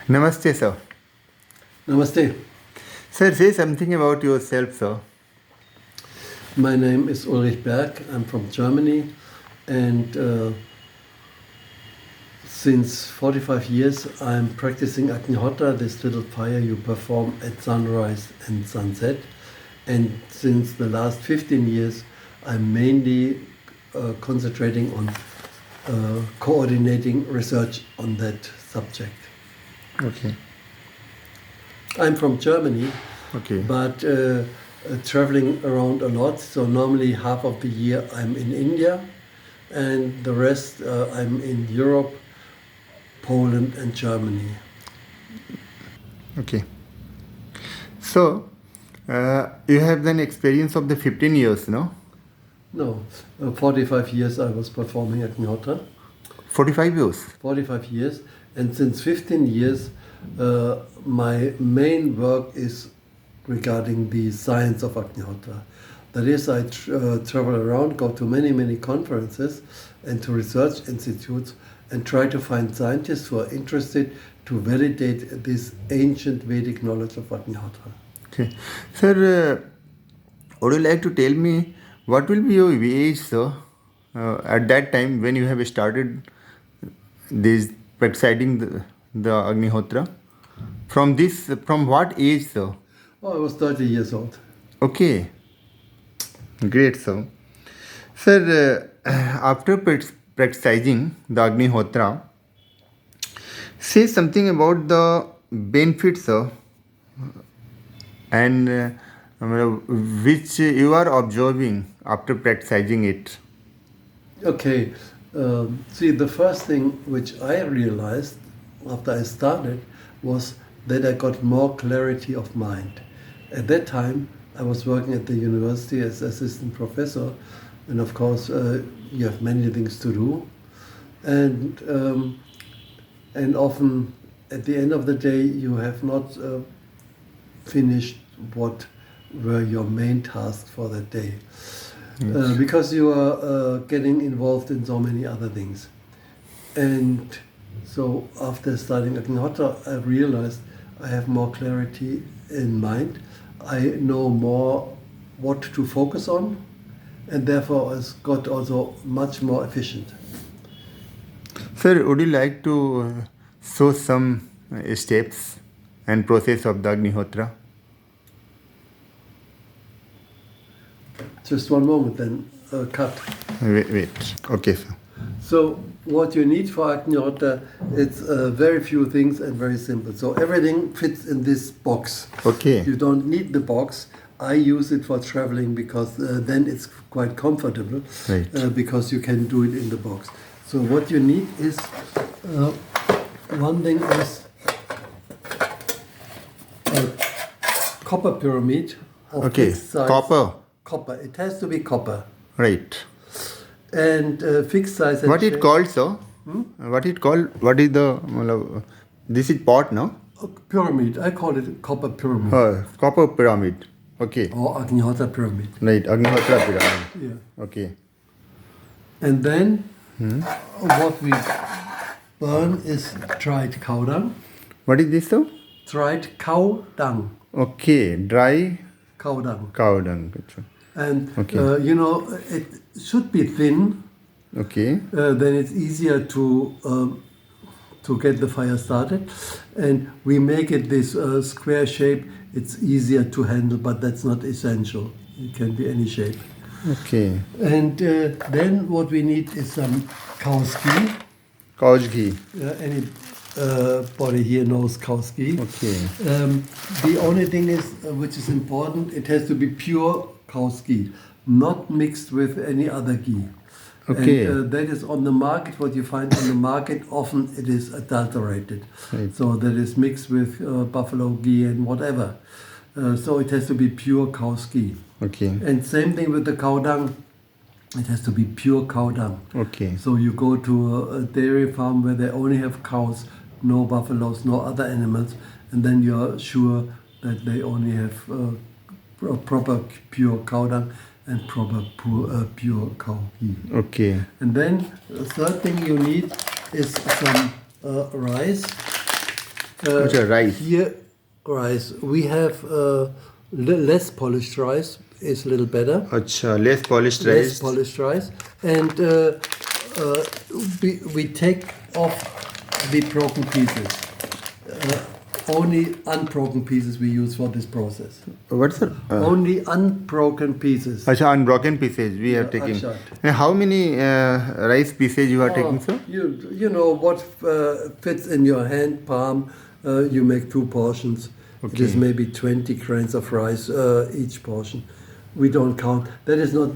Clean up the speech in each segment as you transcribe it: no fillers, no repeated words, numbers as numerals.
Namaste, sir. Namaste. Sir, say something about yourself, sir. My name is Ulrich Berk. I'm from Germany, and since 45 years I'm practicing Agnihotra, this little fire you perform at sunrise and sunset. And since the last 15 years I'm mainly concentrating on coordinating research on that subject. Okay. I'm from Germany, Okay. but traveling around a lot. So normally half of the year I'm in India, and the rest I'm in Europe, Poland, and Germany. Okay. So, you have an experience of the 15 years, no? No, 45 years I was performing Agnihotra. 45 years. 45 years, and since 15 years, my main work is regarding the science of Agnihotra. That is, I travel around, go to many conferences and to research institutes and try to find scientists who are interested to validate this ancient Vedic knowledge of Agnihotra. Okay. Sir, would you like to tell me what will be your age, sir, at that time when you have started this practicing the Agnihotra? From what age, sir? Oh, I was 30 years old. Okay. Great, sir. Sir, after practicing the Agnihotra, say something about the benefits, sir, and which you are observing after practicing it. Okay, see, the first thing which I realized after I started was that I got more clarity of mind. At that time, I was working at the university as assistant professor, and of course, you have many things to do, and often at the end of the day, you have not finished what were your main tasks for that day. Because you are getting involved in so many other things. And so after starting Agnihotra, I realized I have more clarity in mind. I know more what to focus on, and therefore I got also much more efficient. Sir, would you like to show some steps and process of the Agnihotra? Just one moment, then cut. Wait. Okay, sir. So what you need for Agnihotra, it's very few things and very simple. So everything fits in this box. Okay. You don't need the box. I use it for traveling because then it's quite comfortable. Right. Because you can do it in the box. So what you need is, one thing is a copper pyramid of Okay. fixed size. Copper. It has to be copper. Right. And fixed size. And What it shape. called, sir? What it called? What is the? This is pot, no? Pyramid. I call it copper pyramid. Copper pyramid. Okay. Or Agnihotra pyramid. Right. Agnihotra pyramid. Yeah. Okay. And then what we burn is dried cow dung. What is this, sir? Dried cow dung. Okay. Dry Cow dung. cow dung. And Okay. it should be thin. Okay. Then it's easier to get the fire started. And we make it this square shape. It's easier to handle, but that's not essential. It can be any shape. Okay. And then what we need is some cow's ghee. Cow's ghee. Anybody here knows cow's ghee. Okay. The only thing is, which is important, it has to be pure cow's ghee, not mixed with any other ghee. Okay. And that is on the market. What you find on the market, often it is adulterated. Right. So that is mixed with buffalo ghee and whatever. So it has to be pure cow's ghee. Okay. And same thing with the cow dung. It has to be pure cow dung. Okay. So you go to a dairy farm where they only have cows, no buffaloes, no other animals, and then you're sure that they only have proper pure cow dung and proper pure cow ghee. Okay. And then the third thing you need is some rice. Acha, rice. Here, rice. We have less polished rice. Is a little better. Acha, less polished Less rice. polished rice, and we take off the broken pieces. Only unbroken pieces we use for this process. What's the? Only unbroken pieces. Acha, unbroken pieces we are Yeah, taking. acha. And how many rice pieces you are taking, sir? You know what fits in your hand palm. You make 2 portions. It is Okay. maybe 20 grains of rice each portion. We don't count. That is not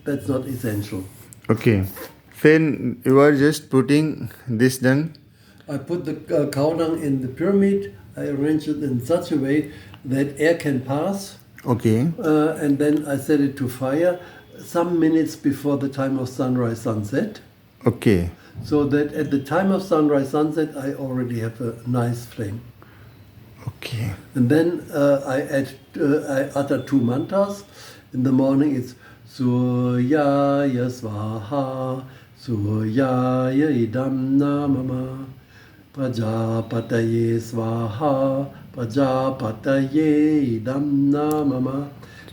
that's not essential. Okay. Then you are just putting this done. I put the cow dung in the pyramid. I arrange it in such a way that air can pass, Okay. and then I set it to fire some minutes before the time of sunrise sunset, Okay. so that at the time of sunrise sunset I already have a nice flame. Okay. And then I utter 2 mantras. In the morning it's Suryaya Swaha, Suryaya Idam Namama, Prajapataye Swaha, Prajapataye Idam Namama.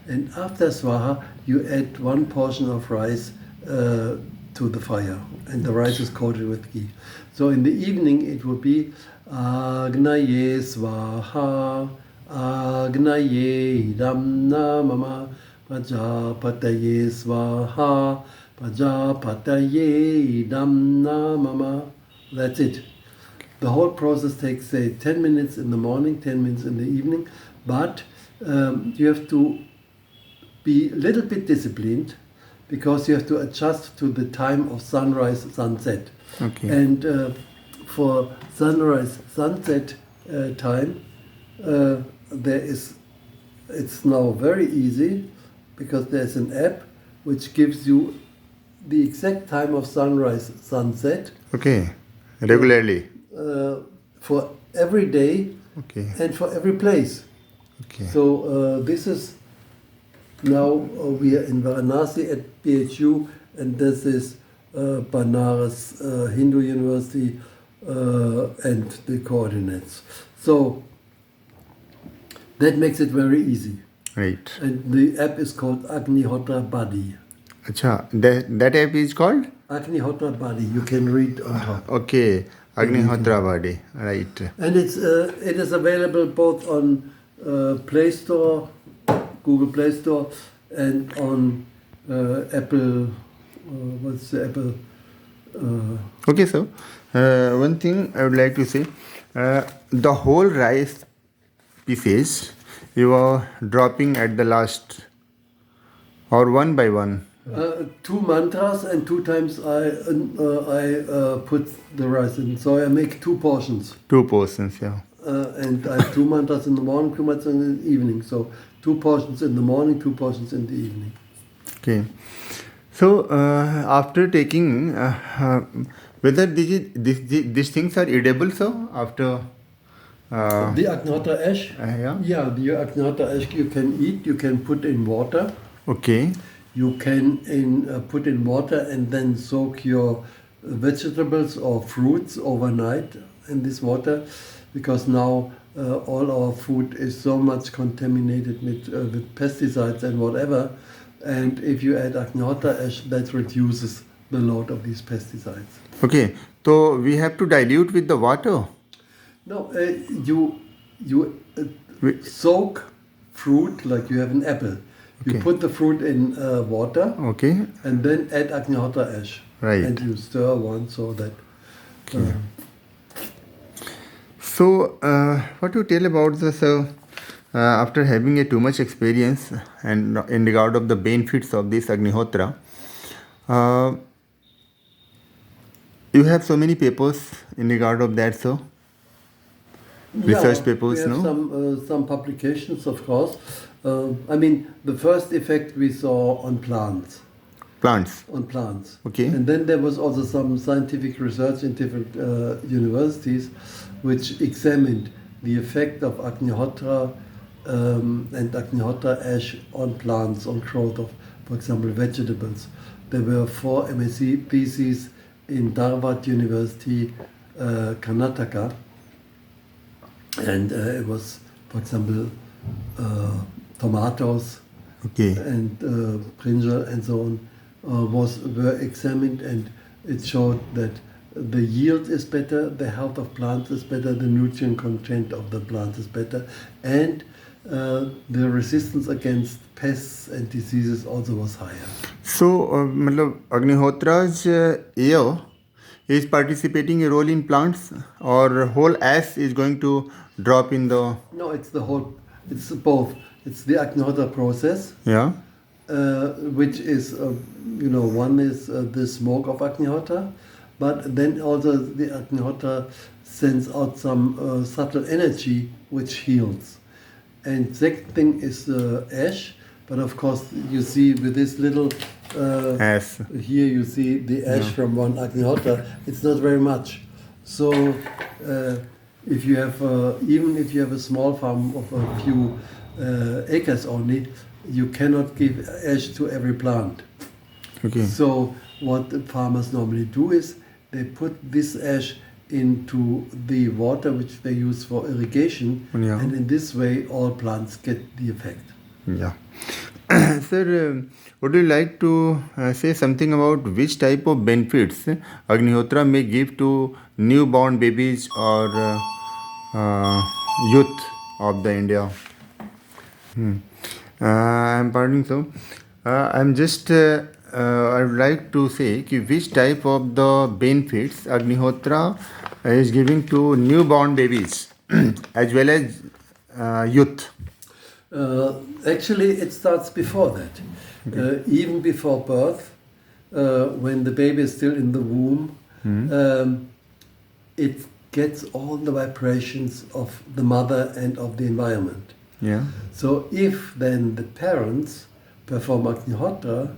And after Swaha, you add 1 portion of rice to the fire, and the rice is coated with ghee. So in the evening it would be Agnaye Swaha, Agnaye Idam Namama, Prajapataye Swaha, Prajapataye Idam Namama. That's it. The whole process takes, say, 10 minutes in the morning, 10 minutes in the evening, but you have to be a little bit disciplined because you have to adjust to the time of sunrise, sunset. Okay. And for sunrise, sunset time, it's now very easy because there's an app which gives you the exact time of sunrise, sunset Okay. Regularly. for every day Okay. and for every place. Okay. So this is now we are in Varanasi at BHU, and this is Banaras Hindu University and the coordinates. So that makes it very easy. Right. And the app is called Agnihotra Buddy. Acha. That app is called? Agnihotra Buddy. You can read on top. Okay. Agnihotra body. Right. And it is available both on Play Store, Google Play Store, and on Apple. What's the Apple? Okay, so one thing I would like to say, the whole rice pieces you are dropping at the last, or one by one. 2 mantras, and 2 times I put the rice in. So I make 2 portions. 2 portions, yeah. And I have 2 mantras in the morning, 2 mantras in the evening. So 2 portions in the morning, 2 portions in the evening. Okay. So after taking, whether these things are edible, so after. The Agnihotra ash? Yeah. Yeah, the Agnihotra ash you can eat, you can put in water. Okay. You can put in water and then soak your vegetables or fruits overnight in this water, because now all our food is so much contaminated with pesticides and whatever. And if you add Agnihotra ash, that reduces the load of these pesticides. Okay. So we have to dilute with the water. No, you soak fruit like you have an apple. You Okay. put the fruit in water, Okay. and then add Agnihotra ash. Right. And you stir one so that. So, what you tell about this? After having a too much experience and in regard of the benefits of this Agnihotra, you have so many papers in regard of that, so research papers, we have no? some publications, of course. I mean, the first effect we saw on plants. Plants. On plants. Okay. And then there was also some scientific research in different universities which examined the effect of Agnihotra and Agnihotra ash on plants, on growth of, for example, vegetables. There were 4 MSc theses in Dharwad University, Karnataka. and it was, for example, tomatoes Okay. and brinjal and so on were examined, and it showed that the yield is better, the health of plants is better, the nutrient content of the plant is better, and the resistance against pests and diseases also was higher. So, मतलब Agnihotra's air is participating a role in plants, or whole ash is going to drop in the No, it's the whole, it's both. It's the Agnihotra process, yeah. which is, one is the smoke of Agnihotra, but then also the Agnihotra sends out some subtle energy which heals. And second thing is ash, but of course you see with this little, Ash. here you see the ash from one Agnihotra, it's not very much. So if you have, even if you have a small farm of a few acres only, you cannot give ash to every plant. Okay. So what the farmers normally do is they put this ash into the water which they use for irrigation, Yeah. and in this way all plants get the effect. Yeah. Sir, would you like to say something about which type of benefits Agnihotra may give to newborn babies or youth of the India? I'm pardoning, so I'm just I would like to say कि which type of the benefits Agnihotra is giving to newborn babies as well as youth. Actually, it starts before that. Even before birth, when the baby is still in the womb, it gets all the vibrations of the mother and of the environment. Yeah. So if then the parents perform Agnihotra,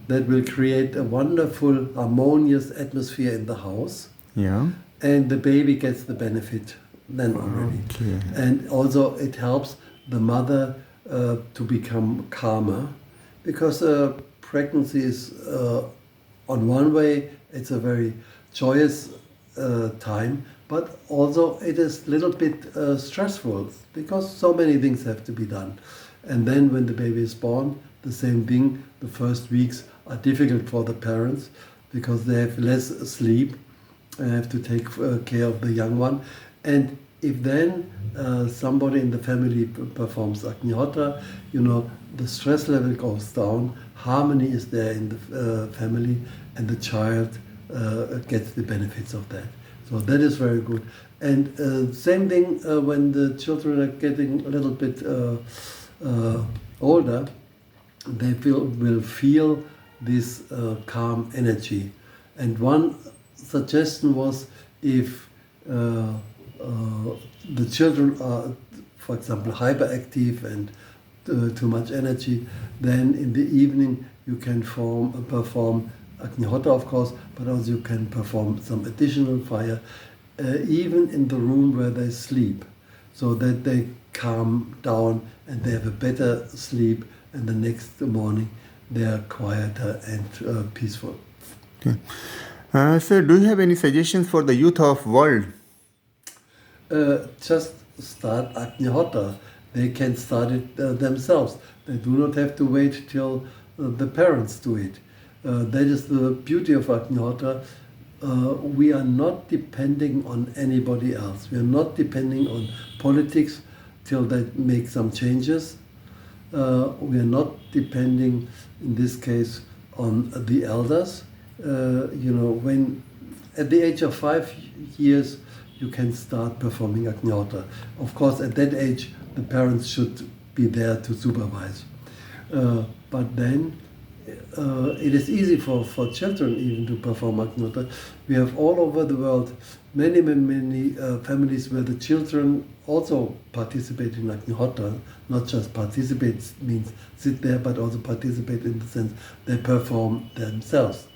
that will create a wonderful, harmonious atmosphere in the house, Yeah. and the baby gets the benefit then already. Okay. And also it helps the mother to become calmer, because pregnancy is, on one way, it's a very joyous time, but also it is a little bit stressful, because so many things have to be done. And then when the baby is born, the same thing, the first weeks are difficult for the parents, because they have less sleep and have to take care of the young one. And if then somebody in the family performs Agnihotra, the stress level goes down, harmony is there in the family, and the child gets the benefits of that. So that is very good. And same thing when the children are getting a little bit older, they will feel this calm energy. And one suggestion was, if the children are, for example, hyperactive and too much energy, then in the evening you can perform Agnihotra, of course, but also you can perform some additional fire, even in the room where they sleep, so that they calm down and they have a better sleep, and the next morning they are quieter and peaceful. Okay. Sir, do you have any suggestions for the youth of world? Just start Agnihotra. They can start it themselves. They do not have to wait till the parents do it. That is the beauty of Agnihotra. We are not depending on anybody else. We are not depending on politics till they make some changes. We are not depending, in this case, on the elders. When at the age of 5 years, you can start performing Agnihotra. Of course, at that age, the parents should be there to supervise. But then it is easy for children even to perform Agnihotra. We have all over the world many families where the children also participate in Agnihotra. Not just participate means sit there, but also participate in the sense they perform themselves.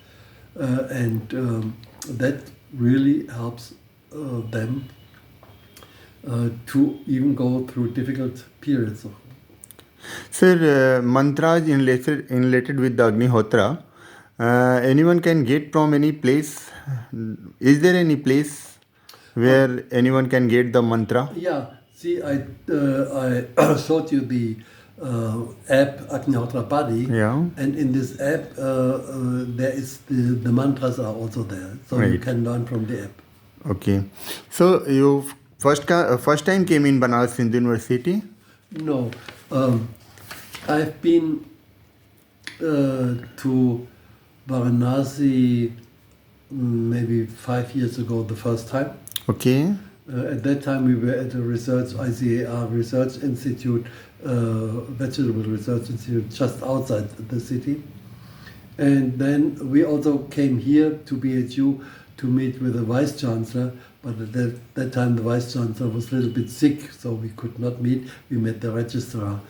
And that really helps them to even go through difficult periods. Sir, mantras related with the Agnihotra, anyone can get from any place. Is there any place? where anyone can get the mantra. Yeah, see, I showed you the app Agnihotra Body, Yeah. and in this app there is the mantras are also there, so you Right. can learn from the app. Okay. So you first time came in Banaras Hindu University? No, I've been to Varanasi maybe 5 years ago the first time. Okay. At that time, we were at a ICAR research institute, vegetable research institute, just outside the city. And then we also came here to BHU to meet with the vice chancellor. But at that time, the vice chancellor was a little bit sick, so we could not meet. We met the registrar.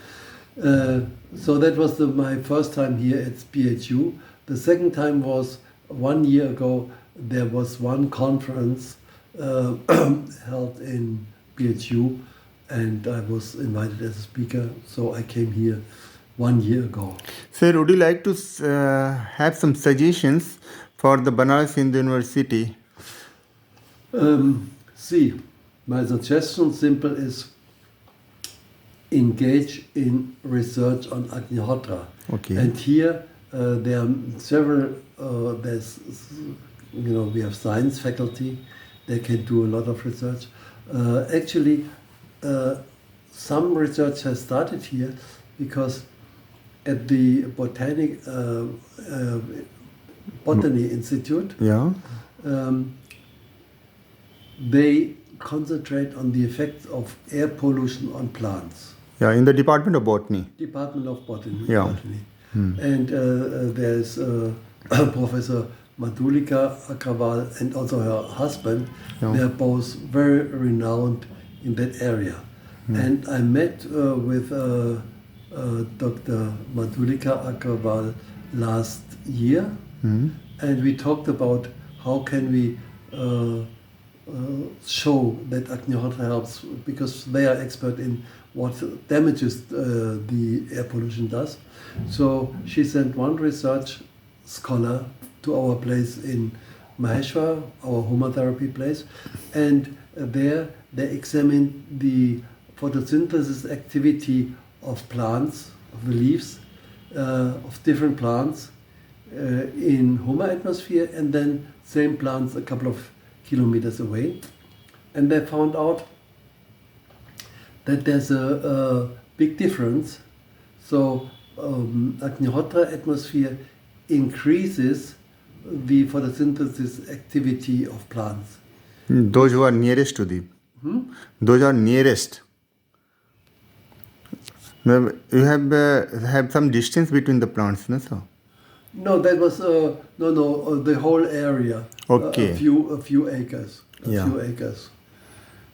So that was my first time here at BHU. The second time was 1 year ago. There was one conference held in BHU, and I was invited as a speaker, so I came here 1 year ago. Sir, would you like to have some suggestions for the Banaras Hindu University? See, my suggestion simple is engage in research on Agnihotra. Okay. And here there are several, we have science faculty, they can do a lot of research. Actually, some research has started here because at the Botany Institute, Yeah. they concentrate on the effects of air pollution on plants. Yeah, in the Department of Botany. Department of Botany. Yeah. Botany. And there's Professor Madhulika Agrawal and also her husband. Yeah. They are both very renowned in that area. And I met with Dr. Madhulika Agrawal last year, and we talked about how can we show that Agnihotra helps, because they are expert in what damages the air pollution does. So she sent one research scholar to our place in Maheshwar, our homa therapy place, and there they examined the photosynthesis activity of plants, of the leaves of different plants in homa atmosphere, and then same plants a couple of kilometers away. And they found out that there's a big difference. So Agnihotra atmosphere increases the photosynthesis activity of plants. Those who are nearest to the. Those are nearest. You have some distance between the plants, no, sir? No, that was the whole area. Okay. A few acres. Yeah. Few acres.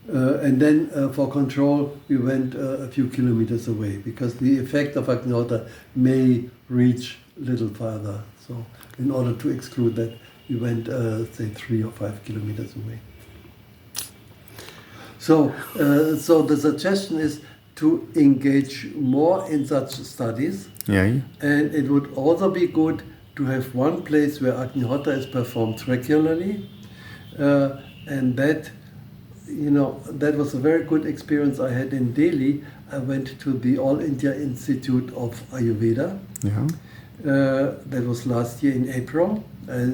And then for control, we went a few kilometers away because the effect of Agnihotra may reach a little further. So in order to exclude that, we went, say, 3 or 5 kilometers away. So the suggestion is to engage more in such studies. Yeah. And it would also be good to have one place where Agnihotra is performed regularly. And that, that was a very good experience I had in Delhi. I went to the All India Institute of Ayurveda. Yeah. That was last year in April. I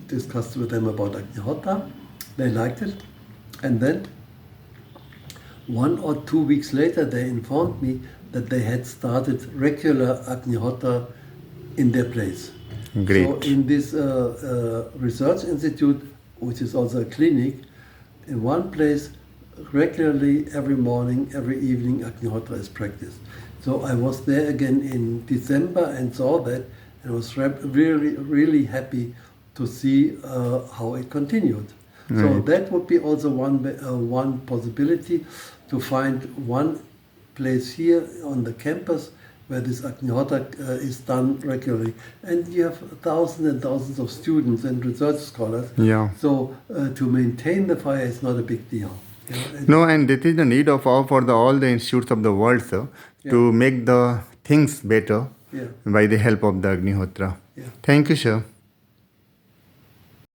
discussed with them about Agnihotra. They liked it. And then 1 or 2 weeks later, they informed me that they had started regular Agnihotra in their place. Great. So in this research institute, which is also a clinic, in one place, regularly every morning, every evening, Agnihotra is practiced. So I was there again in December and saw that, and was really, really happy to see how it continued. So Right. that would be also one possibility, to find one place here on the campus where this Agnihotra is done regularly. And you have thousands and thousands of students and research scholars. Yeah. So to maintain the fire is not a big deal. No, and that is the need of all the institutes of the world, sir, to make the things better Yeah. by the help of the Agnihotra. Yeah. Thank you, sir.